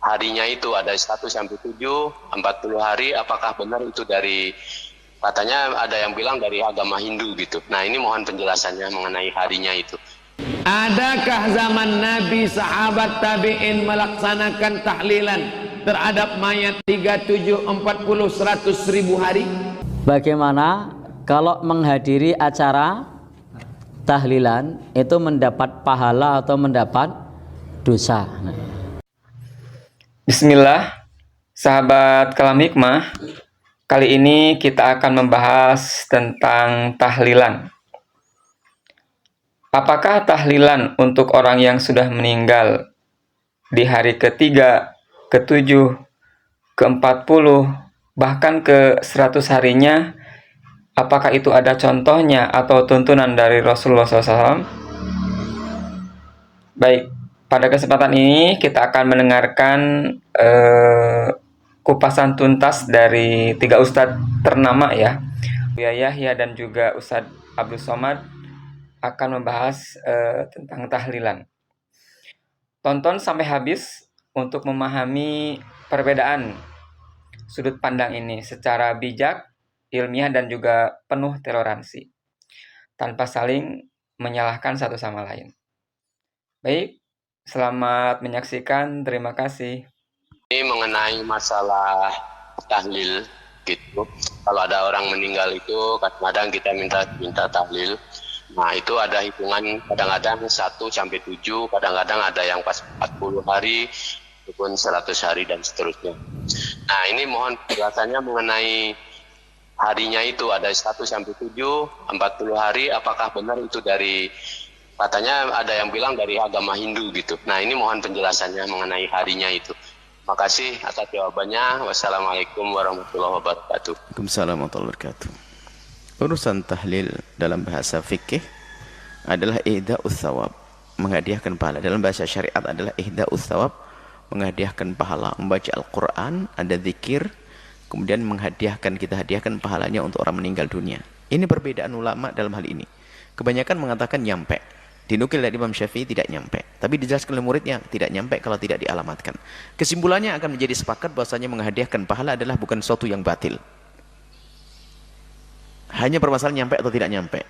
harinya itu ada 1 sampai 7, 40 hari, apakah benar itu dari, katanya ada yang bilang dari agama Hindu gitu. Nah ini mohon penjelasannya mengenai harinya itu. Adakah zaman Nabi sahabat tabi'in melaksanakan tahlilan terhadap mayat 37, 40, 100 ribu hari? Bagaimana kalau menghadiri acara tahlilan itu mendapat pahala atau mendapat dosa? Bismillah, sahabat Kalam Hikmah. Kali ini kita akan membahas tentang tahlilan. Apakah tahlilan untuk orang yang sudah meninggal di hari ketiga, ke-7, ke-40, bahkan ke-100 harinya, apakah itu ada contohnya atau tuntunan dari Rasulullah SAW? Baik, pada kesempatan ini kita akan mendengarkan kupasan tuntas dari 3 ustadz ternama ya, Buya Yahya dan juga Ustadz Abdul Somad akan membahas tentang tahlilan. Tonton sampai habis untuk memahami perbedaan sudut pandang ini secara bijak, ilmiah dan juga penuh toleransi, tanpa saling menyalahkan satu sama lain. Baik, selamat menyaksikan. Terima kasih. Ini mengenai masalah tahlil gitu. Kalau ada orang meninggal itu kadang-kadang kita minta tahlil. Nah itu ada hitungan kadang-kadang 1 sampai 7, kadang-kadang ada yang pas 40 hari, ataupun 100 hari dan seterusnya. Nah ini mohon penjelasannya mengenai harinya itu ada 1 sampai 7, 40 hari, apakah benar itu dari, katanya ada yang bilang dari agama Hindu gitu. Nah ini mohon penjelasannya mengenai harinya itu. Makasih atas jawabannya. Wassalamualaikum warahmatullahi wabarakatuh. Waalaikumsalam warahmatullahi wabarakatuh. Urusan tahlil dalam bahasa fikih adalah ihda'us thawab, menghadiahkan pahala. Dalam bahasa syariat adalah ihda'us thawab, menghadiahkan pahala. Membaca Al-Quran, ada zikir, kemudian kita hadiahkan pahalanya untuk orang meninggal dunia. Ini perbedaan ulama dalam hal ini. Kebanyakan mengatakan nyampe. Dinukil dari Imam Syafi'i tidak nyampe. Tapi dijelaskan oleh muridnya tidak nyampe kalau tidak dialamatkan. Kesimpulannya akan menjadi sepakat bahwasanya menghadiahkan pahala adalah bukan sesuatu yang batil. Hanya permasalahan nyampe atau tidak nyampe.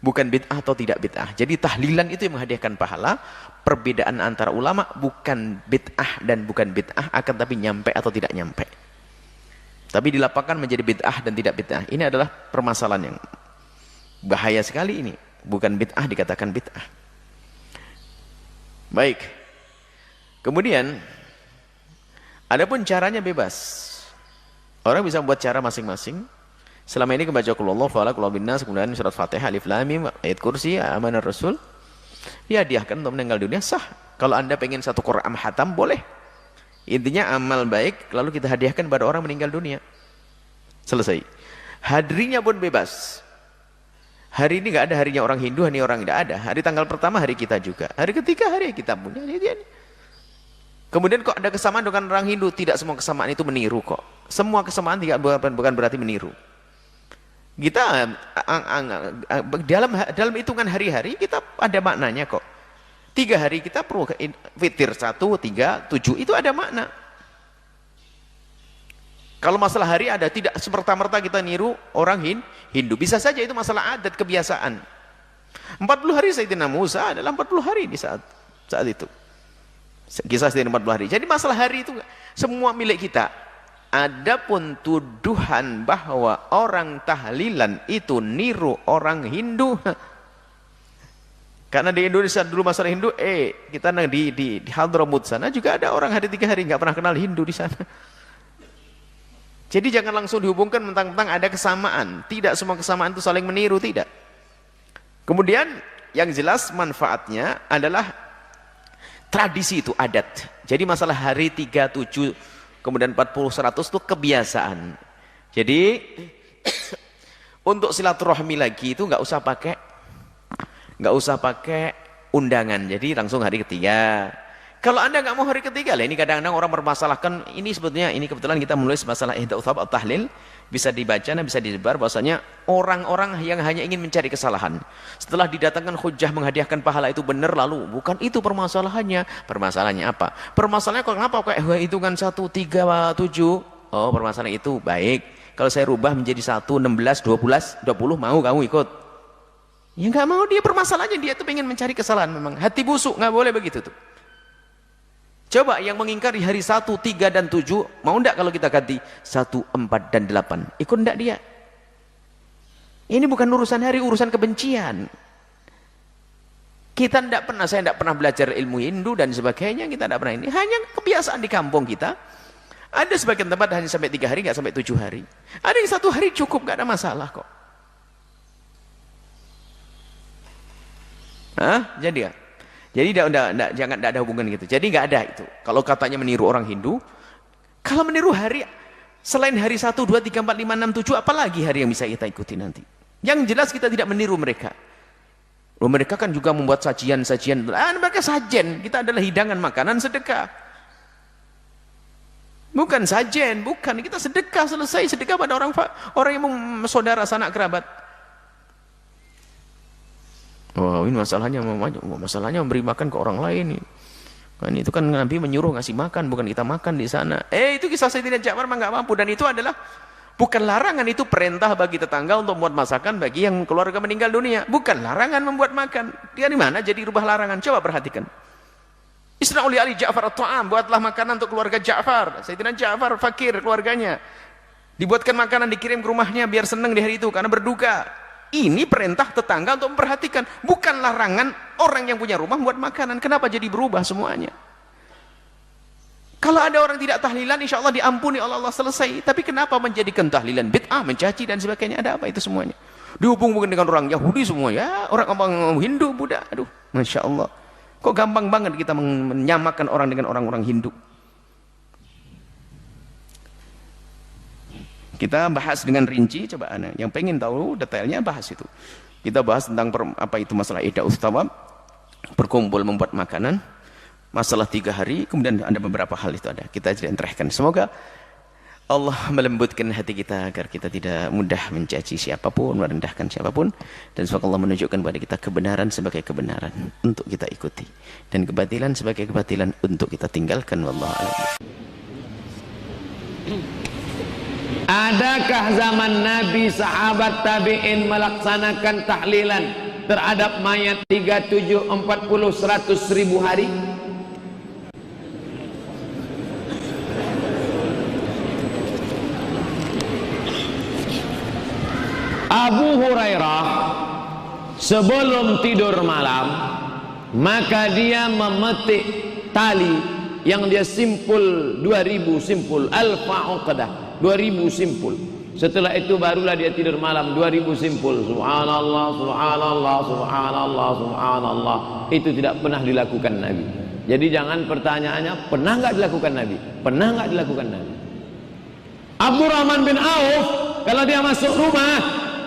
Bukan bid'ah atau tidak bid'ah. Jadi tahlilan itu yang menghadiahkan pahala. Perbedaan antara ulama bukan bid'ah dan bukan bid'ah, akan tapi nyampe atau tidak nyampe. Tapi dilapangkan menjadi bid'ah dan tidak bid'ah. Ini adalah permasalahan yang bahaya sekali ini. Bukan bid'ah dikatakan bid'ah. Baik. Kemudian adapun caranya bebas. Orang bisa membuat cara masing-masing. Selama ini kebaca qul huwallahu falaq, qul binnas, kemudian surat Fatihah, alif lam mim, ayat kursi, amanar rasul. Ya hadiahkan untuk meninggal dunia sah. Kalau Anda pengen satu Quran hatam boleh. Intinya amal baik lalu kita hadiahkan pada orang meninggal dunia. Selesai. Hadirinya pun bebas. Hari ini nggak ada harinya orang Hindu, hari orang tidak ada. Hari tanggal pertama hari kita juga. Hari ketiga hari kita punya. Kemudian kok ada kesamaan dengan orang Hindu? Tidak semua kesamaan itu meniru kok. Semua kesamaan bukan berarti meniru. Kita dalam hitungan hari-hari kita ada maknanya kok. 3 hari kita perlu witir 1, 3, 7 itu ada makna. Kalau masalah hari ada, tidak semerta-merta kita niru orang Hindu. Bisa saja itu masalah adat, kebiasaan. 40 hari Sayyidina Musa adalah 40 hari di saat itu. Kisah Sayyidina 40 hari. Jadi masalah hari itu semua milik kita. Adapun tuduhan bahwa orang tahlilan itu niru orang Hindu. Karena di Indonesia dulu masalah Hindu, kita di Hadramut sana juga ada orang hari 3 hari nggak pernah kenal Hindu di sana. Jadi jangan langsung dihubungkan mentang-mentang ada kesamaan. Tidak semua kesamaan itu saling meniru, tidak. Kemudian yang jelas manfaatnya adalah tradisi itu, adat. Jadi masalah hari 3, 7, kemudian 40, 100 itu kebiasaan. Jadi untuk silaturahmi lagi itu nggak usah pakai undangan. Jadi langsung hari ketiga. Kalau Anda nggak mau hari ketiga, lah ini kadang-kadang orang mempermasalahkan, ini sebetulnya, ini kebetulan kita menulis masalah ihda uthab at-tahlil, bisa dibaca dan bisa disebar bahwasanya orang-orang yang hanya ingin mencari kesalahan. Setelah didatangkan hujah menghadiahkan pahala itu benar, lalu bukan itu permasalahannya. Permasalahannya apa? Permasalahannya kenapa kok hitungan 1, 3, 7? Oh, permasalahan itu baik. Kalau saya rubah menjadi 1, 16, 12, 20, mau kamu ikut? Ya nggak mau dia, permasalahannya dia tuh pengen mencari kesalahan memang. Hati busuk, nggak boleh begitu tuh. Coba yang mengingkari hari 1, 3, dan 7, mau enggak kalau kita ganti 1, 4, dan 8? Ikut enggak dia? Ini bukan urusan hari, urusan kebencian. Kita enggak pernah, saya enggak pernah belajar ilmu Hindu dan sebagainya, kita enggak pernah ini. Hanya kebiasaan di kampung kita. Ada sebagian tempat hanya sampai 3 hari, enggak sampai 7 hari. Ada yang 1 hari cukup, enggak ada masalah kok. Hah? Jadi ya? Jadi jangan ada hubungan gitu. Jadi nggak ada itu. Kalau katanya meniru orang Hindu, kalau meniru hari selain hari 1, 2, 3, 4, 5, 6, 7, apalagi hari yang bisa kita ikuti nanti? Yang jelas kita tidak meniru mereka. Loh, mereka kan juga membuat sajian-sajian. Mereka sajen, kita adalah hidangan makanan sedekah. Bukan sajen, bukan. Kita sedekah, selesai sedekah pada orang yang saudara, sanak kerabat. Oh, ini masalahnya memberi makan ke orang lain. Kan itu kan Nabi menyuruh ngasih makan, bukan kita makan di sana. Itu kisah Sayyidina Ja'far mah nggak mampu, dan itu adalah bukan larangan, itu perintah bagi tetangga untuk membuat masakan bagi yang keluarga meninggal dunia. Bukan larangan membuat makan. Dia di mana jadi rubah larangan? Coba perhatikan. Isna'u li ali Ja'far at-ta'am, buatlah makanan untuk keluarga Ja'far. Sayyidina Ja'far fakir keluarganya. Dibuatkan makanan, dikirim ke rumahnya biar senang di hari itu karena berduka. Ini perintah tetangga untuk memperhatikan, bukan larangan orang yang punya rumah membuat makanan. Kenapa jadi berubah semuanya? Kalau ada orang tidak tahlilan, insya Allah diampuni oleh Allah, selesai. Tapi kenapa menjadikan tahlilan bid'ah, mencaci dan sebagainya? Ada apa itu semuanya? Dihubung-hubungkan dengan orang Yahudi semua, ya, orang Hindu, Buddha. Aduh, Masya Allah. Kok gampang banget kita menyamakan orang dengan orang-orang Hindu? Kita bahas dengan rinci, coba yang pengen tahu detailnya bahas itu. Kita bahas tentang apa itu masalah ihda uthab, berkumpul membuat makanan, masalah 3 hari, kemudian ada beberapa hal itu ada. Kita terangkan. Semoga Allah melembutkan hati kita agar kita tidak mudah mencaci siapapun, merendahkan siapapun, dan semoga Allah menunjukkan kepada kita kebenaran sebagai kebenaran untuk kita ikuti, dan kebatilan sebagai kebatilan untuk kita tinggalkan. Wallahu a'lam. Adakah zaman Nabi sahabat tabi'in melaksanakan tahlilan terhadap mayat 3, 7, 40, 100 ribu hari? Abu Hurairah sebelum tidur malam, maka dia memetik tali yang dia simpul 2000 simpul, alfa uqdah, 2000 simpul. Setelah itu barulah dia tidur malam, 2000 simpul. Subhanallah, subhanallah, subhanallah, subhanallah. Itu tidak pernah dilakukan Nabi. Jadi jangan pertanyaannya, pernah nggak dilakukan Nabi? Pernah nggak dilakukan Nabi? Abdurrahman bin Auf, kalau dia masuk rumah,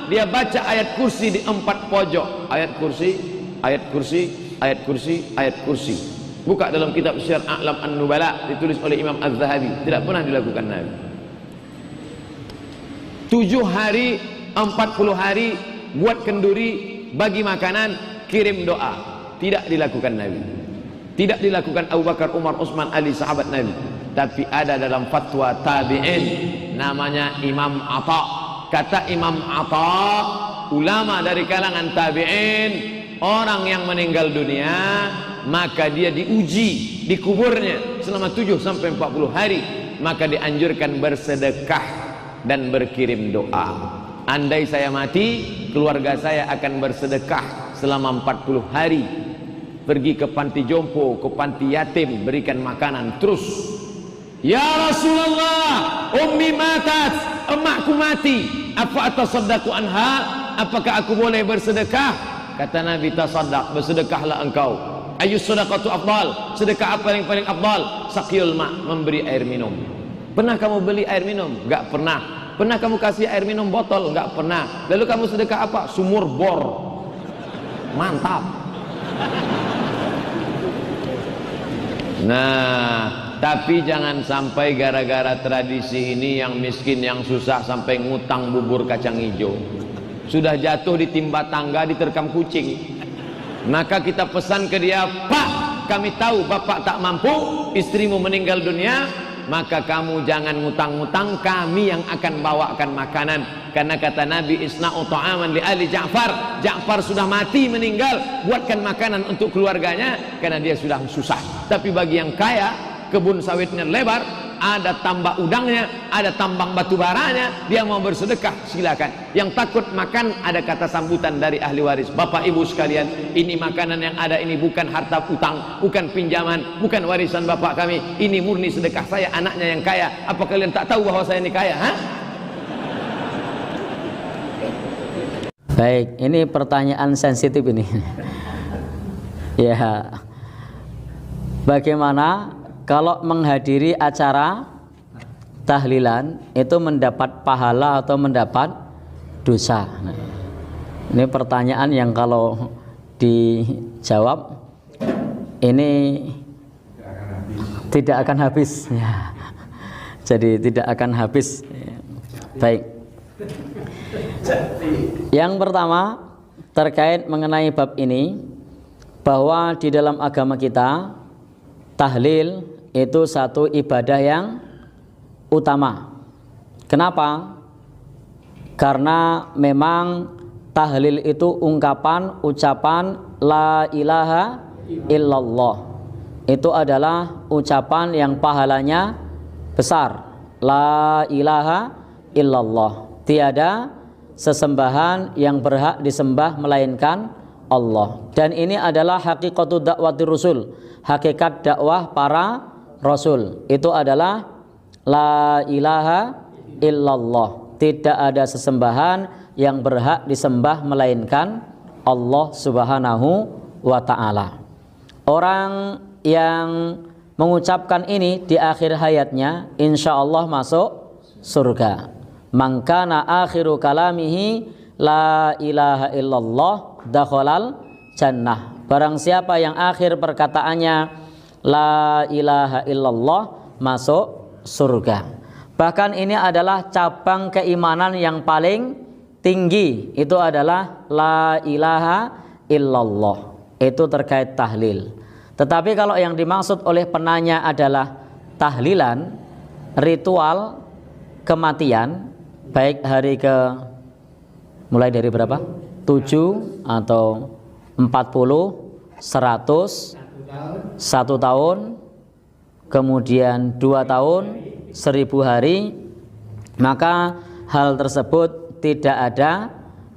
dia baca ayat kursi di 4 pojok. Ayat kursi, ayat kursi, ayat kursi, ayat kursi. Buka dalam kitab Syiar A'lam An-Nubala, ditulis oleh Imam Az-Zahabi. Tidak pernah dilakukan Nabi. 7 hari, 40 hari, buat kenduri, bagi makanan, kirim doa. Tidak dilakukan Nabi. Tidak dilakukan Abu Bakar, Umar, Utsman, Ali, sahabat Nabi. Tapi ada dalam fatwa tabi'in, namanya Imam Atha. Kata Imam Atha, ulama dari kalangan tabi'in, orang yang meninggal dunia, maka dia diuji di kuburnya selama 7 sampai 40 hari, maka dianjurkan bersedekah dan berkirim doa. Andai saya mati, keluarga saya akan bersedekah selama 40 hari. Pergi ke panti jompo, ke panti yatim, berikan makanan terus. Ya Rasulullah, ummi matat, emakku mati, apa atasaddaqu anha? Apakah aku boleh bersedekah? Kata Nabi, tasaddaq, bersedekahlah engkau. Ayyus sadaqatu afdal, sedekah apa yang paling afdal? Saqiyul ma', memberi air minum. Pernah kamu beli air minum? Enggak pernah. Pernah kamu kasih air minum botol? Enggak pernah. Lalu kamu sedekah apa? Sumur bor. Mantap. Nah, tapi jangan sampai gara-gara tradisi ini yang miskin, yang susah sampai ngutang bubur kacang hijau. Sudah jatuh ditimpa tangga, diterkam kucing. Maka kita pesan ke dia, Pak, kami tahu bapak tak mampu, istrimu meninggal dunia, maka kamu jangan ngutang-ngutang, kami yang akan bawakan makanan. Karena kata Nabi, isna'u ta'aman li ali Ja'far, Ja'far sudah mati meninggal, buatkan makanan untuk keluarganya karena dia sudah susah. Tapi bagi yang kaya, kebun sawitnya lebar, ada tambak udangnya, ada tambang batu baranya, dia mau bersedekah silakan. Yang takut makan, ada kata sambutan dari ahli waris, Bapak Ibu sekalian, ini makanan yang ada ini bukan harta utang, bukan pinjaman, bukan warisan bapak kami, ini murni sedekah saya, anaknya yang kaya. Apa kalian tak tahu bahwa saya ini kaya? Baik, ini pertanyaan sensitif ini. Ya, bagaimana kalau menghadiri acara tahlilan itu mendapat pahala atau mendapat dosa? Nah, ini pertanyaan yang kalau dijawab ini tidak akan habis. Ya. Jadi tidak akan habis. Baik. Yang pertama terkait mengenai bab ini, bahwa di dalam agama kita tahlil itu satu ibadah yang utama. Kenapa? Karena memang tahlil itu ucapan la ilaha illallah. Itu adalah ucapan yang pahalanya besar. La ilaha illallah. Tiada sesembahan yang berhak disembah melainkan Allah. Dan ini adalah hakikatul dakwati rusul, hakikat dakwah para rasul. Itu adalah la ilaha illallah. Tidak ada sesembahan yang berhak disembah melainkan Allah Subhanahu wa ta'ala. Orang yang mengucapkan ini di akhir hayatnya insya Allah masuk surga. Man kana akhiru kalamihi la ilaha illallah dakhalal jannah. Barang siapa yang akhir perkataannya la ilaha illallah masuk surga. Bahkan ini adalah cabang keimanan yang paling tinggi, itu adalah la ilaha illallah. Itu terkait tahlil. Tetapi kalau yang dimaksud oleh penanya adalah tahlilan, ritual kematian, baik hari ke mulai dari berapa? 7 atau 40, 100, 1 tahun, kemudian 2 tahun, 1000 hari, maka hal tersebut tidak ada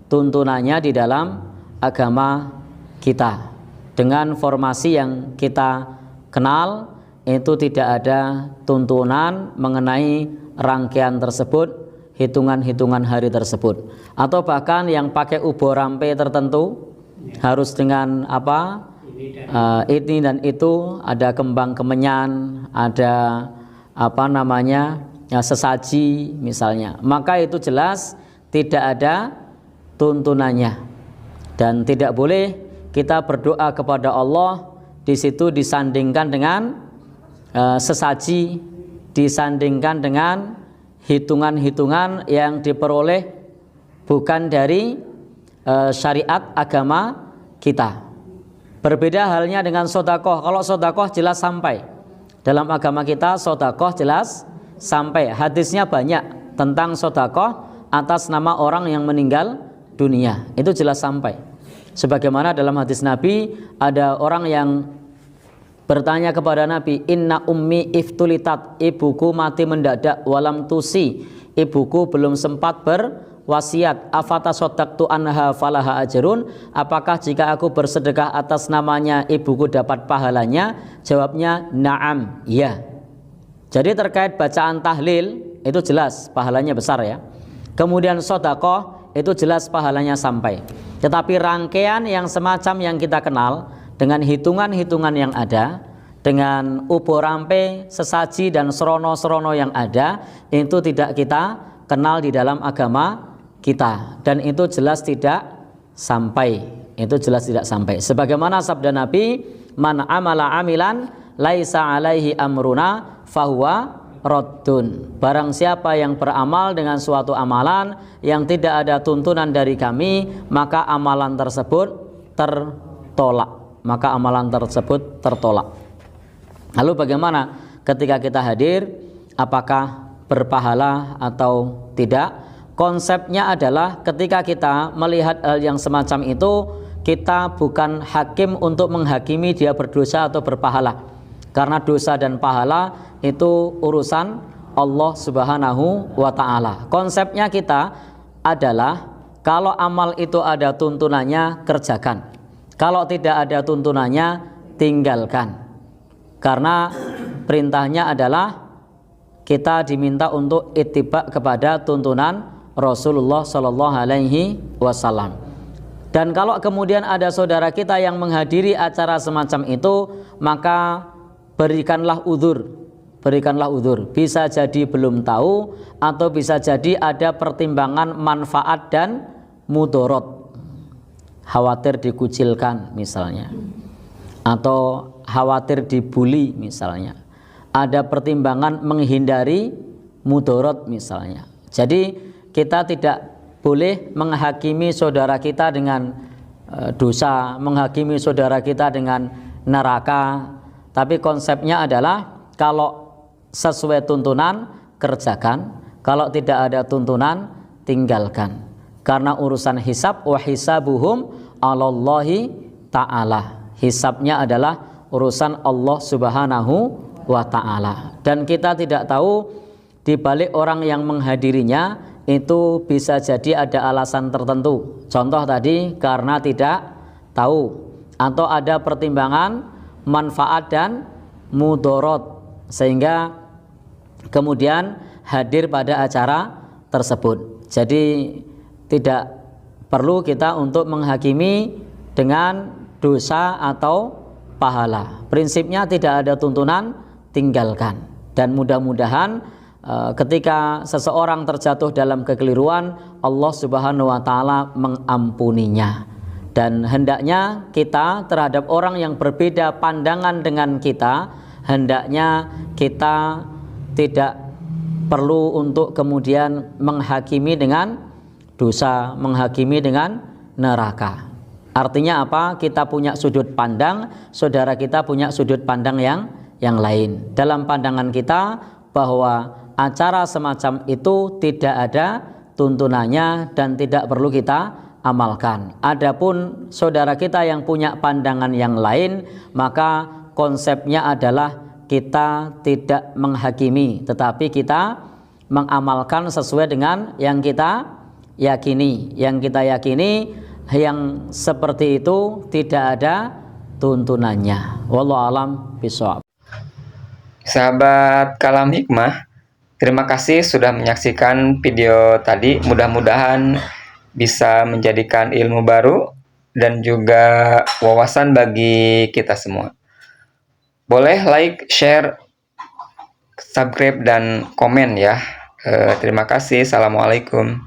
tuntunannya di dalam agama kita. Dengan formasi yang kita kenal, itu tidak ada tuntunan mengenai rangkaian tersebut, hitungan-hitungan hari tersebut, atau bahkan yang pakai ubur rampe tertentu harus dengan apa, ini dan itu, ada kembang kemenyan, ada apa namanya, sesaji misalnya, maka itu jelas tidak ada tuntunannya. Dan tidak boleh kita berdoa kepada Allah di situ disandingkan dengan sesaji, disandingkan dengan hitungan-hitungan yang diperoleh bukan dari syariat agama kita. Berbeda halnya dengan sodakoh. Kalau sodakoh jelas sampai dalam agama kita, sodakoh jelas sampai. Hadisnya banyak tentang sodakoh atas nama orang yang meninggal dunia, itu jelas sampai. Sebagaimana dalam hadis Nabi, ada orang yang bertanya kepada Nabi, inna ummi iftulitat, ibuku mati mendadak, walam tusi, ibuku belum sempat berwasiat, afatasoddaqtu anha falaha ajrun, apakah jika aku bersedekah atas namanya ibuku dapat pahalanya? Jawabnya na'am, ya. Jadi terkait bacaan tahlil itu jelas pahalanya besar ya. Kemudian sodakoh itu jelas pahalanya sampai. Tetapi rangkaian yang semacam yang kita kenal dengan hitungan-hitungan yang ada, dengan ubur rampe, sesaji dan serono-serono yang ada, itu tidak kita kenal di dalam agama kita, dan itu jelas tidak sampai. Itu jelas tidak sampai. Sebagaimana sabda Nabi, man amala amilan laisa alaihi amruna fahuwa raddun. Barang siapa yang beramal dengan suatu amalan yang tidak ada tuntunan dari kami, maka amalan tersebut tertolak. Maka amalan tersebut tertolak. Lalu bagaimana ketika kita hadir? Apakah berpahala atau tidak? Konsepnya adalah ketika kita melihat hal yang semacam itu, kita bukan hakim untuk menghakimi dia berdosa atau berpahala. Karena dosa dan pahala itu urusan Allah Subhanahu wa ta'ala. Konsepnya kita adalah kalau amal itu ada tuntunannya, kerjakan. Kalau tidak ada tuntunannya, tinggalkan. Karena perintahnya adalah kita diminta untuk ittiba kepada tuntunan Rasulullah Shallallahu Alaihi Wasallam. Dan kalau kemudian ada saudara kita yang menghadiri acara semacam itu, maka berikanlah uzur. Berikanlah uzur. Bisa jadi belum tahu, atau bisa jadi ada pertimbangan manfaat dan mudorot. Khawatir dikucilkan misalnya, atau khawatir dibully misalnya. Ada pertimbangan menghindari mudorot misalnya. Jadi kita tidak boleh menghakimi saudara kita dengan dosa, menghakimi saudara kita dengan neraka. Tapi konsepnya adalah kalau sesuai tuntunan, kerjakan. Kalau tidak ada tuntunan, tinggalkan. Karena urusan hisab, wa hisabuhum 'alallahi ta'ala. Hisabnya adalah urusan Allah Subhanahu wa ta'ala. Dan kita tidak tahu di balik orang yang menghadirinya itu bisa jadi ada alasan tertentu. Contoh tadi karena tidak tahu, atau ada pertimbangan manfaat dan mudorot sehingga kemudian hadir pada acara tersebut. Jadi tidak perlu kita untuk menghakimi dengan dosa atau pahala. Prinsipnya tidak ada tuntunan, tinggalkan. Dan mudah-mudahan ketika seseorang terjatuh dalam kekeliruan, Allah Subhanahu wa ta'ala mengampuninya. Dan hendaknya kita terhadap orang yang berbeda pandangan dengan kita, hendaknya kita tidak perlu untuk kemudian menghakimi dengan dosa, menghakimi dengan neraka. Artinya apa? Kita punya sudut pandang, saudara kita punya sudut pandang yang lain. Dalam pandangan kita bahwa acara semacam itu tidak ada tuntunannya dan tidak perlu kita amalkan. Adapun saudara kita yang punya pandangan yang lain, maka konsepnya adalah kita tidak menghakimi, tetapi kita mengamalkan sesuai dengan yang kita yakini. Yang kita yakini yang seperti itu tidak ada tuntunannya. Wallahu alam bishawab. Sahabat Kalam Hikmah, terima kasih sudah menyaksikan video tadi. Mudah-mudahan bisa menjadikan ilmu baru dan juga wawasan bagi kita semua. Boleh like, share, subscribe, dan komen ya. Terima kasih. Assalamualaikum.